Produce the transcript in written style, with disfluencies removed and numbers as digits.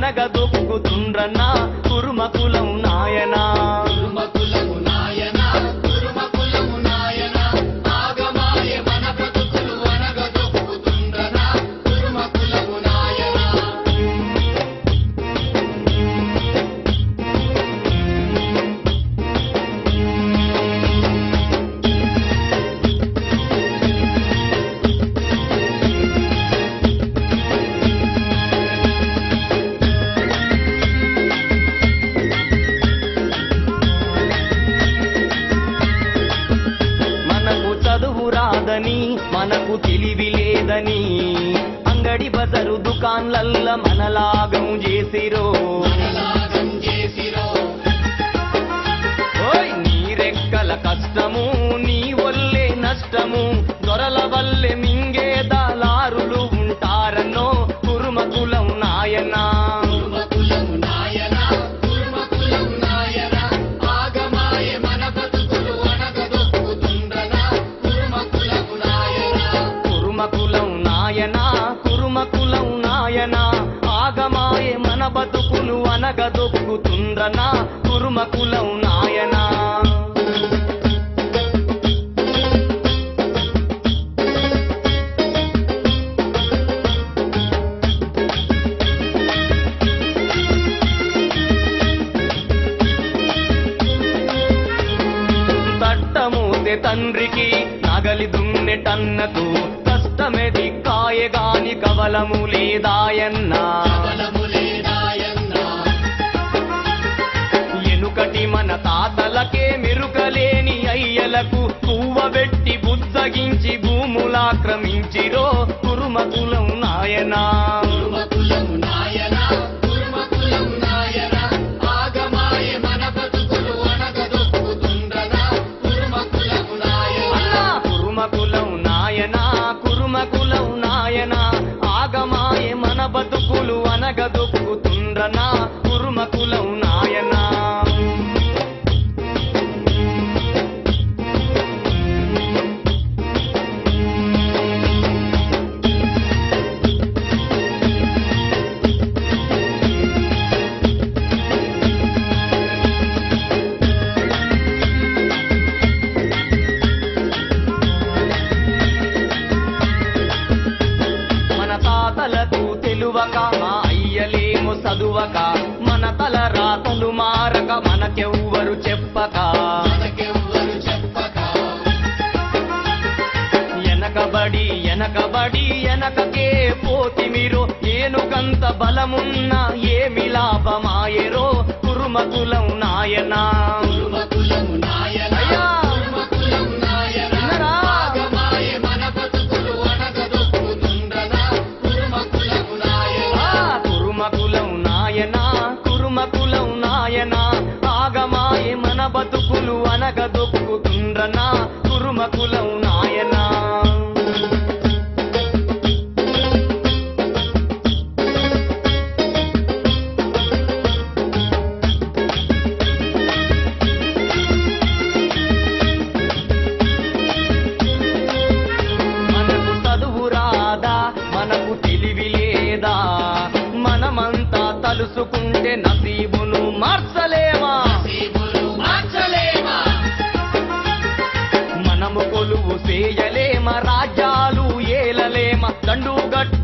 అనగదొక్కుతుండ్రన్నా కురుమకులం నాయనా. మనకు తెలివి లేదని అంగడి బజరు దుకాన్లల్ల మనలాగం చేసిరో. ఓయ్ నీరెక్కల కష్టము నీ వల్లే నష్టము దొరల వల్లే మింగే దళారులు ఉంటారన్నో కురుమకులం నాయనా. కురుమకులం నాయనా ఆగమాయే మన బతుకులు అనగదొక్కుతుండ్రనా కురుమకులం నాయనా. తట్టమూతే తండ్రికి నగలి దున్నెటన్నకు కష్టమెది కాయగాని కవలము లేదాయన్నా. ఎనుకటి మన తాతలకే మెరుకలేని అయ్యలకు పువ్వబెట్టి బుద్ధగించి భూములాక్రమించిరో కురుమకులం నాయనా. కురుమకులం నాయనా ఆగమాయే మన బతుకులు అనగదొక్కుతుండ్రనా కురుమకులం నాయనా. తాతలకు తెలువక మా అయ్యలేమో చదువక మన తల రాతలు మారక మనకెవ్వరు చెప్పక ఎనకకే పోతి మీరు ఏనుగంత బలమున్నా ఏమి లాభమాయరో కురుమకులం నాయనా. కురుమకులం నాయనా ఆగమాయే మన బతుకులు అనగదొక్కుతుండ్రనా కురుమకులం నాయనా. మనకు చదువు రాదా మనకు తెలివి లేదా మనమంతా తలుసుకుంటే నసీబును మార్చలేమా. మనము కొలువు చేయలేమ రాజ్యాలు ఏలలేమ దండుగట్టు